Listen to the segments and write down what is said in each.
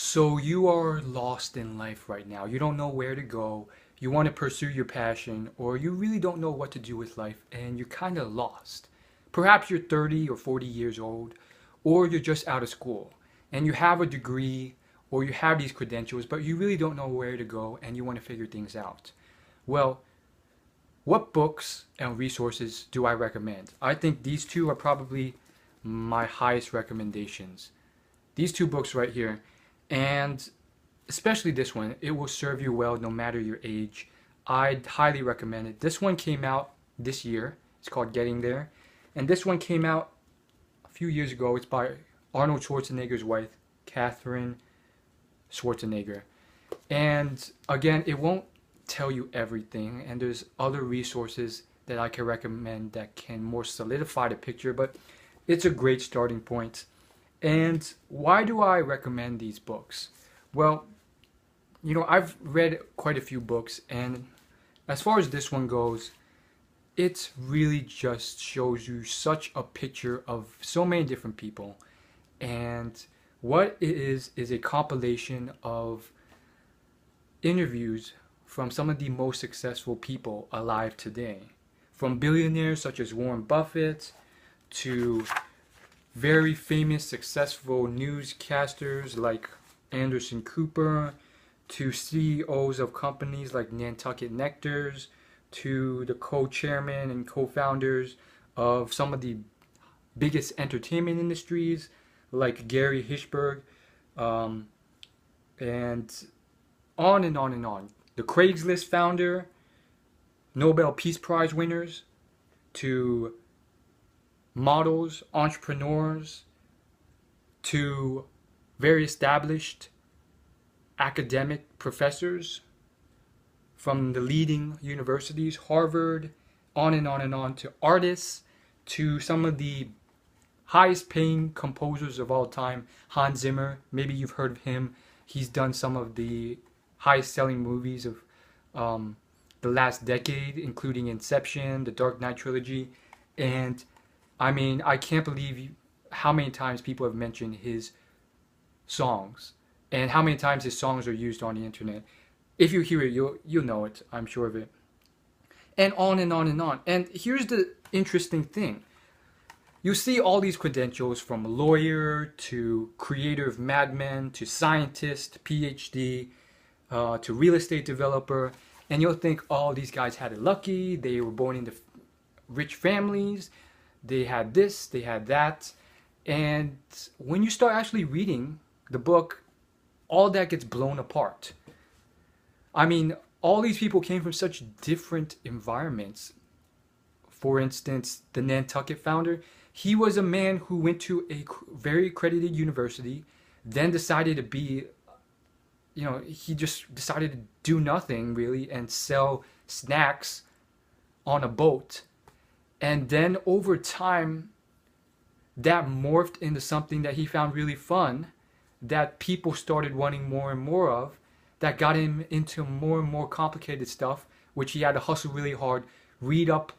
So you are lost in life right now. You don't know where to go. You want to pursue your passion, or you really don't know what to do with life, and you're kind of lost. Perhaps you're 30 or 40 years old, or you're just out of school, and you have a degree, or you have these credentials, but you really don't know where to go, and you want to figure things out. Well, what books and resources do I recommend? I think these two are probably my highest recommendations. These two books right here. And especially this one, it will serve you well no matter your age. I'd highly recommend it. This one came out this year. It's called Getting There. And this one came out a few years ago. It's by Arnold Schwarzenegger's wife, Catherine Schwarzenegger. And again, it won't tell you everything. And there's other resources that I can recommend that can more solidify the picture. But it's a great starting point. And why do I recommend these books? Well, I've read quite a few books, and as far as this one goes, it really just shows you such a picture of so many different people. And what it is a compilation of interviews from some of the most successful people alive today. From billionaires such as Warren Buffett to very famous, successful newscasters like Anderson Cooper, to CEOs of companies like Nantucket Nectars, to the co-chairman and co-founders of some of the biggest entertainment industries like Gary Hirschberg, and on and on and on. The Craigslist founder, Nobel Peace Prize winners, to models, entrepreneurs, to very established academic professors from the leading universities, Harvard, on and on and on, to artists, to some of the highest paying composers of all time, Hans Zimmer. Maybe you've heard of him. He's done some of the highest selling movies of the last decade, including Inception, the Dark Knight trilogy. And I mean, I can't believe how many times people have mentioned his songs and how many times his songs are used on the internet. If you hear it, you'll know it. I'm sure of it. And on and on and on. And here's the interesting thing. You see all these credentials from lawyer to creator of Mad Men to scientist, PhD, to real estate developer. And you'll think, oh, these guys had it lucky. They were born into rich families. They had this, they had that. And when you start actually reading the book, all that gets blown apart. I mean, all these people came from such different environments. For instance, the Nantucket founder, he was a man who went to a very accredited university, then decided to be, he just decided to do nothing really and sell snacks on a boat. And then over time, that morphed into something that he found really fun, that people started wanting more and more of, that got him into more and more complicated stuff, which he had to hustle really hard, read up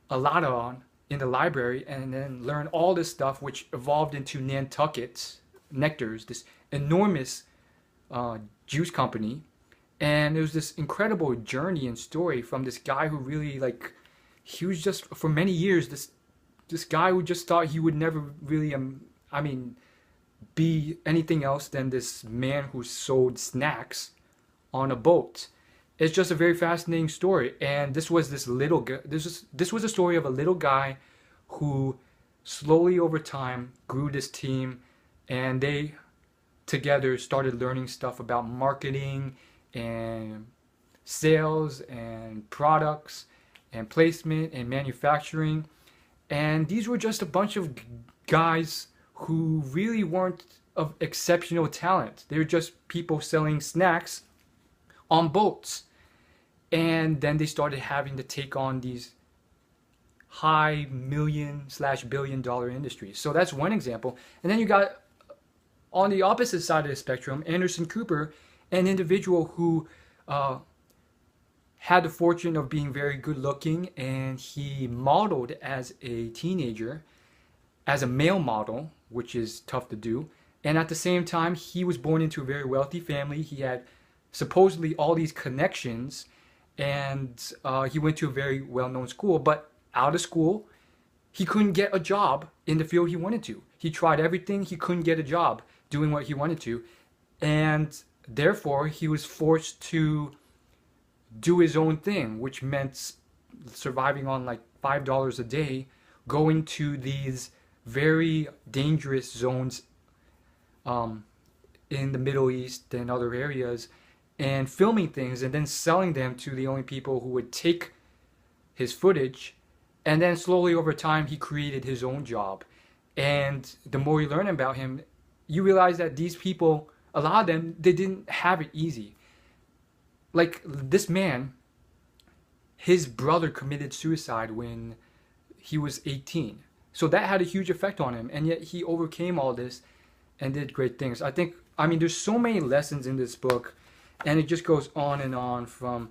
a lot on in the library, and then learn all this stuff, which evolved into Nantucket Nectars, this enormous juice company. And it was this incredible journey and story from this guy who really, he was just, for many years, this guy who just thought he would never really, be anything else than this man who sold snacks on a boat. It's just a very fascinating story. And this was this little guy. This was a story of a little guy who slowly over time grew this team, and they together started learning stuff about marketing and sales and products and placement and manufacturing. And these were just a bunch of guys who really weren't of exceptional talent. They were just people selling snacks on boats. And then they started having to take on these high million/billion dollar industries. So that's one example. And then you got on the opposite side of the spectrum, Anderson Cooper, an individual who had the fortune of being very good looking, and he modeled as a teenager as a male model, which is tough to do. And at the same time, he was born into a very wealthy family. He had supposedly all these connections, and he went to a very well-known school. But out of school, he couldn't get a job in the field he wanted to. He tried everything. He couldn't get a job doing what he wanted to. And therefore, he was forced to do his own thing, which meant surviving on like $5 a day, going to these very dangerous zones in the Middle East and other areas, and filming things and then selling them to the only people who would take his footage. And then slowly over time, he created his own job. And the more you learn about him, you realize that these people, a lot of them, they didn't have it easy. Like this man, his brother committed suicide when he was 18. So that had a huge effect on him. And yet he overcame all this and did great things. I mean, there's so many lessons in this book, and it just goes on from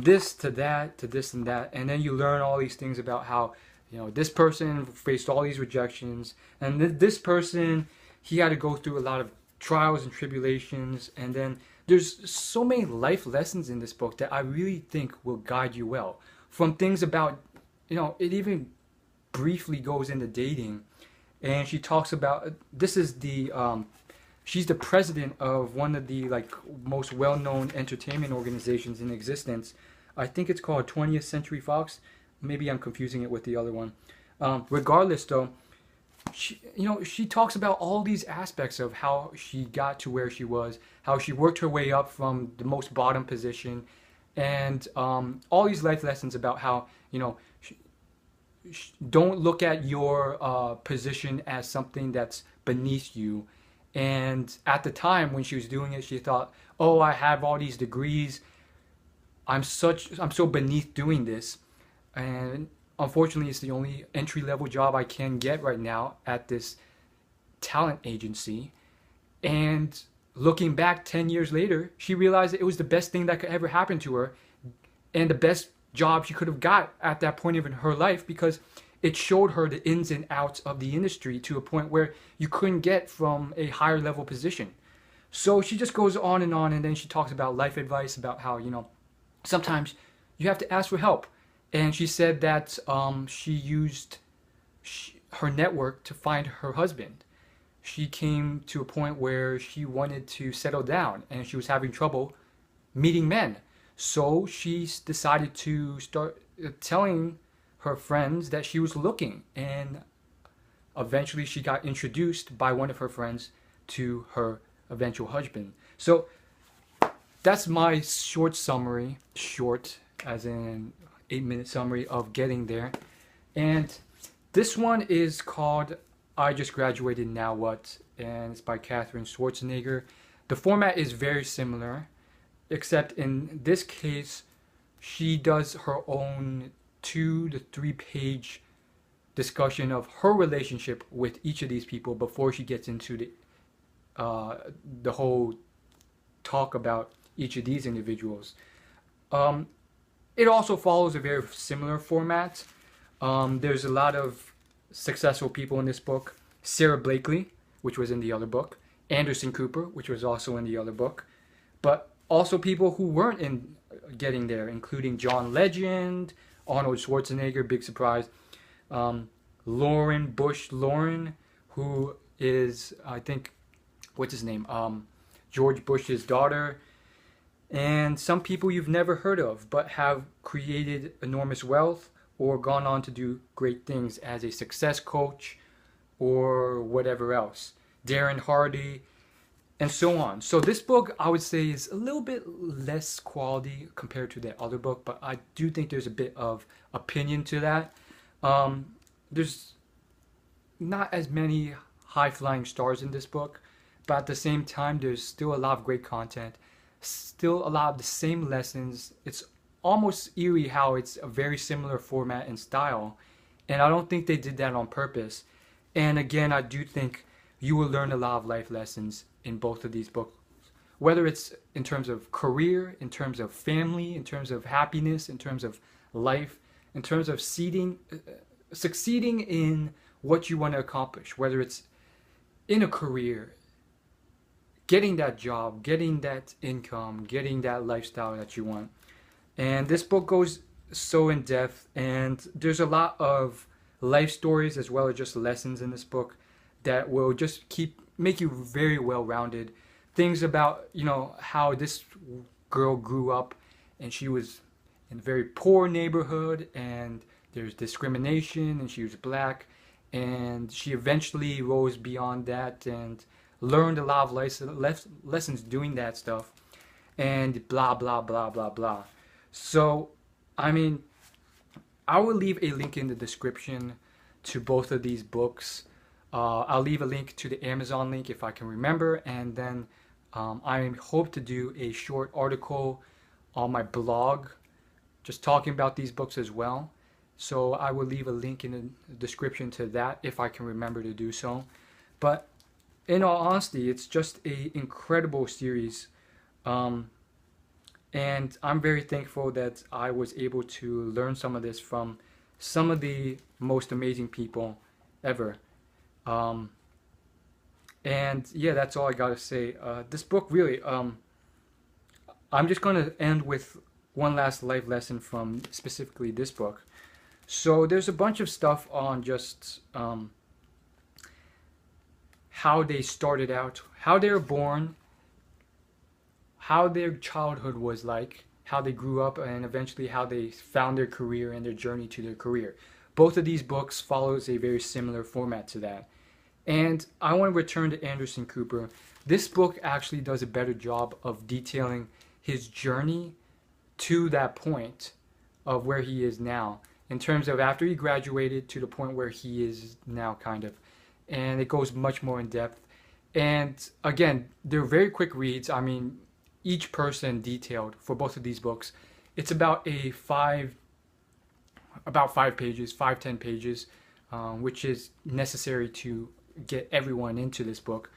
this to that to this and that. And then you learn all these things about how, you know, this person faced all these rejections, and this person, he had to go through a lot of trials and tribulations. And then there's so many life lessons in this book that I really think will guide you well. From things about, you know, it even briefly goes into dating. And she talks about, this is the, she's the president of one of the like most well-known entertainment organizations in existence. I think it's called 20th Century Fox. Maybe I'm confusing it with the other one. Regardless though, she talks about all these aspects of how she got to where she was, how she worked her way up from the most bottom position, and all these life lessons about how, you know, don't look at your position as something that's beneath you. And at the time when she was doing it, she thought, oh, I have all these degrees, I'm so beneath doing this. And unfortunately, it's the only entry-level job I can get right now at this talent agency. And looking back 10 years later, she realized that it was the best thing that could ever happen to her, and the best job she could have got at that point in her life, because it showed her the ins and outs of the industry to a point where you couldn't get from a higher level position. So she just goes on, and then she talks about life advice, about how, you know, sometimes you have to ask for help. And she said that she used her network to find her husband. She came to a point where she wanted to settle down, and she was having trouble meeting men. So she decided to start telling her friends that she was looking, and eventually she got introduced by one of her friends to her eventual husband. So that's my short summary, short as in 8-minute summary of getting there. And this one is called I Just Graduated, Now What? And it's by Katherine Schwarzenegger. The format is very similar, except in this case, she does her own 2 to 3 page discussion of her relationship with each of these people before she gets into the whole talk about each of these individuals. It also follows a very similar format. There's a lot of successful people in this book. Sarah Blakely, which was in the other book. Anderson Cooper, which was also in the other book. But also people who weren't in getting there, including John Legend, Arnold Schwarzenegger, big surprise. Lauren Bush Lauren, who is, I think, what's his name? George Bush's daughter. And some people you've never heard of, but have created enormous wealth or gone on to do great things as a success coach or whatever else. Darren Hardy, and so on. So this book, I would say, is a little bit less quality compared to that other book, but I do think there's a bit of opinion to that. There's not as many high-flying stars in this book, but at the same time, there's still a lot of great content, still a lot of the same lessons. It's almost eerie how it's a very similar format and style, and I don't think they did that on purpose. And again, I do think you will learn a lot of life lessons in both of these books, whether it's in terms of career, in terms of family, in terms of happiness, in terms of life, in terms of succeeding in what you want to accomplish, whether it's in a career, getting that job, getting that income, getting that lifestyle that you want. And this book goes so in depth, and there's a lot of life stories as well as just lessons in this book that will just keep make you very well rounded. Things about, you know, how this girl grew up, and she was in a very poor neighborhood, and there's discrimination, and she was black, and she eventually rose beyond that and learned a lot of lessons doing that stuff, and blah blah blah blah blah. So, I mean, I will leave a link in the description to both of these books. I'll leave a link to the Amazon link if I can remember, and then I hope to do a short article on my blog just talking about these books as well. So I will leave a link in the description to that if I can remember to do so. But in all honesty, it's just an incredible series. And I'm very thankful that I was able to learn some of this from some of the most amazing people ever. And yeah, that's all I gotta say. This book really, I'm just gonna end with one last life lesson from specifically this book. So there's a bunch of stuff on just how they started out, how they were born, how their childhood was like, how they grew up, and eventually how they found their career and their journey to their career. Both of these books follows a very similar format to that. And I want to return to Anderson Cooper. This book actually does a better job of detailing his journey to that point of where he is now, in terms of after he graduated to the point where he is now, kind of. And it goes much more in depth. And again, they're very quick reads. I mean, each person detailed for both of these books. It's about about 5 pages, 10 pages, which is necessary to get everyone into this book.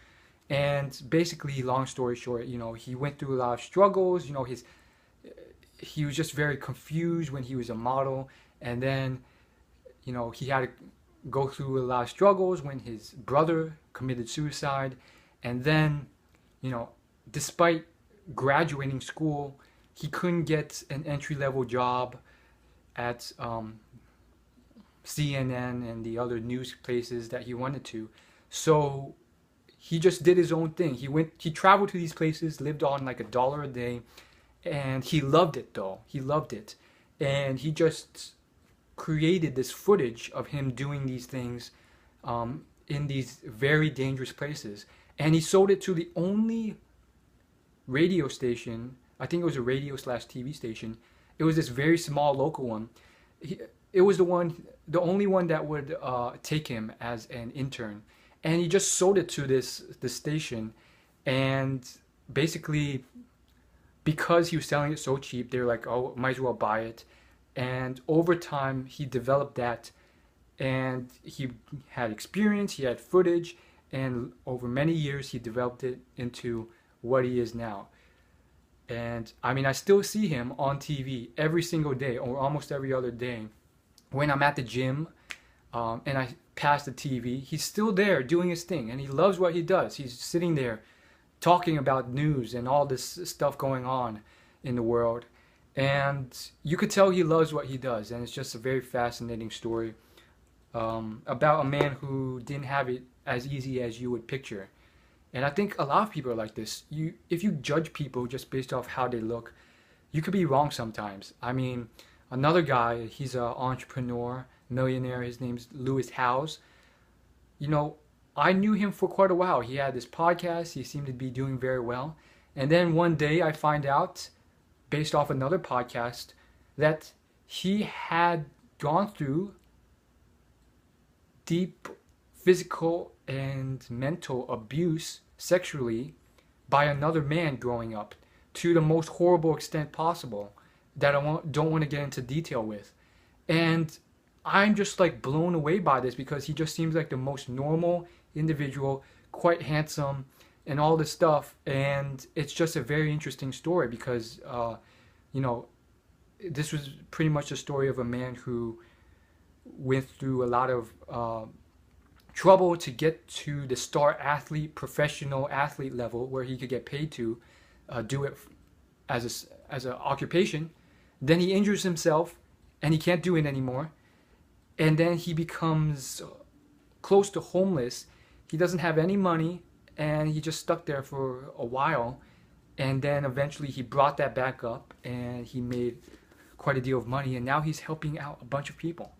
And basically, long story short, you know, he went through a lot of struggles. You know, he was just very confused when he was a model, and then, you know, he had to go through a lot of struggles when his brother committed suicide, and then, you know, despite graduating school, he couldn't get an entry-level job at CNN and the other news places that he wanted to. So he just did his own thing. He traveled to these places, lived on like $1 a day, and he loved it though. He loved it. And he just created this footage of him doing these things in these very dangerous places. And he sold it to the only radio station. I think it was a radio / TV station. It was this very small local one. It was the only one that would take him as an intern, and he just sold it to this station. And basically, because he was selling it so cheap, they were like, "Oh, might as well buy it." And over time, he developed that, and he had experience, he had footage, and over many years, he developed it into what he is now. And I mean, I still see him on TV every single day, or almost every other day. When I'm at the gym and I pass the TV, he's still there doing his thing, and he loves what he does. He's sitting there talking about news and all this stuff going on in the world. And you could tell he loves what he does, and it's just a very fascinating story about a man who didn't have it as easy as you would picture. And I think a lot of people are like this. If you judge people just based off how they look, you could be wrong sometimes. I mean, another guy, he's an entrepreneur, millionaire, his name's Lewis Howes. You know, I knew him for quite a while. He had this podcast, he seemed to be doing very well. And then one day I find out, based off another podcast, that he had gone through deep physical and mental abuse sexually by another man growing up, to the most horrible extent possible that I don't want to get into detail with. And I'm just like blown away by this, because he just seems like the most normal individual, quite handsome and all this stuff. And it's just a very interesting story because you know, this was pretty much the story of a man who went through a lot of trouble to get to the star athlete, professional athlete level where he could get paid to do it as an occupation. Then he injures himself and he can't do it anymore. And then he becomes close to homeless. He doesn't have any money and he just stuck there for a while. And then eventually he brought that back up and he made quite a deal of money. And now he's helping out a bunch of people,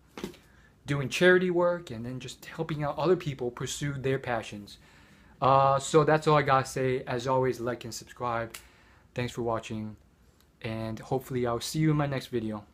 doing charity work and then just helping out other people pursue their passions. So that's all I gotta say. As always, like and subscribe. Thanks for watching. And hopefully I'll see you in my next video.